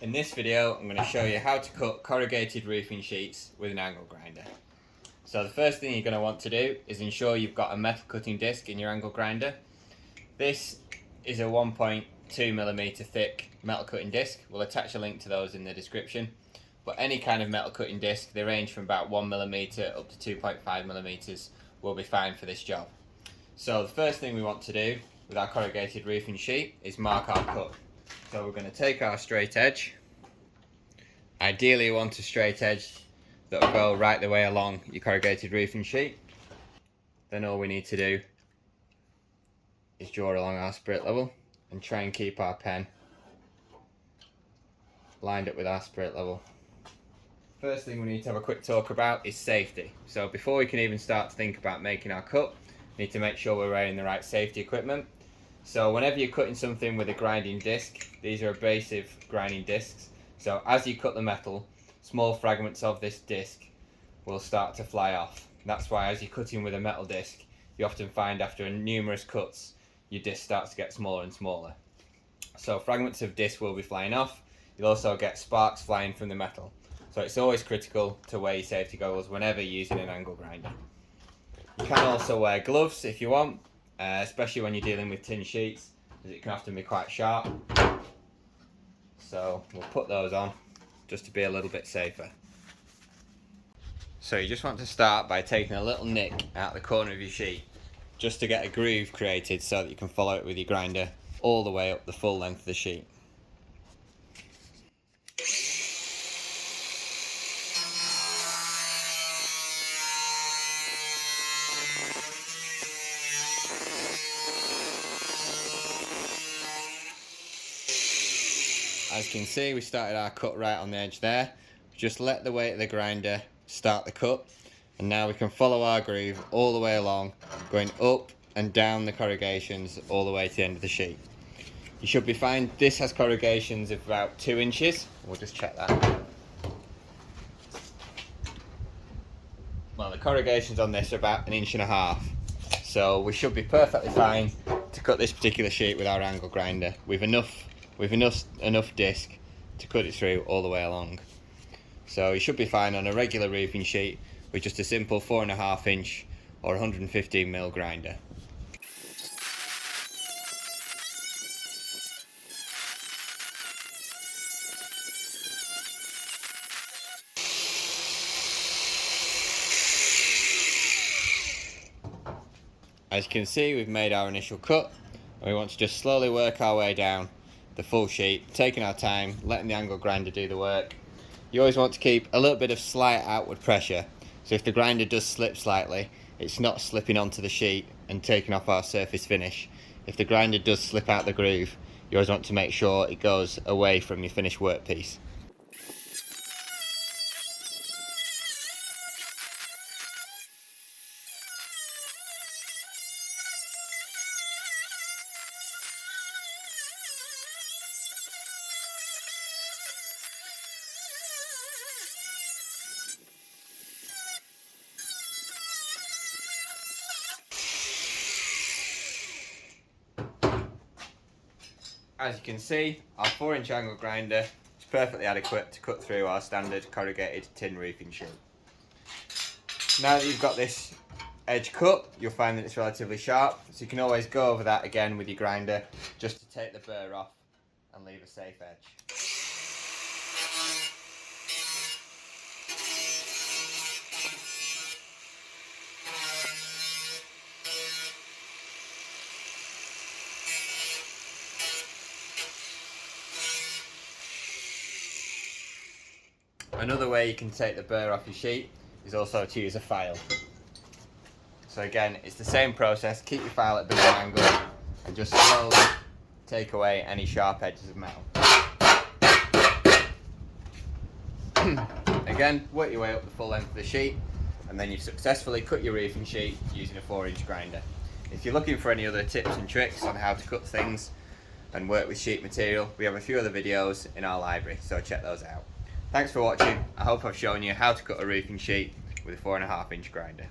In this video, I'm going to show you how to cut corrugated roofing sheets with an angle grinder. So the first thing you're going to want to do is ensure you've got a metal cutting disc in your angle grinder. This is a 1.2mm thick metal cutting disc. We'll attach a link to those in the description. But any kind of metal cutting disc, they range from about 1mm up to 2.5mm, will be fine for this job. So the first thing we want to do with our corrugated roofing sheet is mark our cut. So we're going to take our straight edge. Ideally you want a straight edge that will go right the way along your corrugated roofing sheet. Then all we need to do is draw along our spirit level and try and keep our pen lined up with our spirit level. First thing we need to have a quick talk about is safety. So before we can even start to think about making our cut, we need to make sure we're wearing the right safety equipment. So whenever you're cutting something with a grinding disc, these are abrasive grinding discs. So as you cut the metal, small fragments of this disc will start to fly off. That's why as you're cutting with a metal disc, you often find after numerous cuts, your disc starts to get smaller and smaller. So fragments of disc will be flying off. You'll also get sparks flying from the metal. So it's always critical to wear your safety goggles whenever you're using an angle grinder. You can also wear gloves if you want, especially when you're dealing with tin sheets, as it can often be quite sharp. So we'll put those on just to be a little bit safer. So you just want to start by taking a little nick out the corner of your sheet just to get a groove created so that you can follow it with your grinder all the way up the full length of the sheet. As you can see, we started our cut right on the edge there. Just let the weight of the grinder start the cut, and now we can follow our groove all the way along, going up and down the corrugations all the way to the end of the sheet. You should be fine. This has corrugations of about 2 inches. We'll just check that. Well, the corrugations on this are about 1.5 inches, so we should be perfectly fine to cut this particular sheet with our angle grinder. We've enough disc to cut it through all the way along. So you should be fine on a regular roofing sheet with just a simple 4.5 inch or 115mm grinder. As you can see, we've made our initial cut, and we want to just slowly work our way down the full sheet, taking our time, letting the angle grinder do the work. You always want to keep a little bit of slight outward pressure, so if the grinder does slip slightly, it's not slipping onto the sheet and taking off our surface finish. If the grinder does slip out the groove, you always want to make sure it goes away from your finished workpiece. As you can see, our 4-inch angle grinder is perfectly adequate to cut through our standard corrugated tin roofing sheet. Now that you've got this edge cut, you'll find that it's relatively sharp, so you can always go over that again with your grinder just to take the burr off and leave a safe edge. Another way you can take the burr off your sheet is also to use a file. So again, it's the same process. Keep your file at a bit of an angle and just slowly take away any sharp edges of metal. Again, work your way up the full length of the sheet, and then you've successfully cut your roofing sheet using a 4-inch grinder. If you're looking for any other tips and tricks on how to cut things and work with sheet material, we have a few other videos in our library, so check those out. Thanks for watching. I hope I've shown you how to cut a roofing sheet with a 4.5 inch grinder.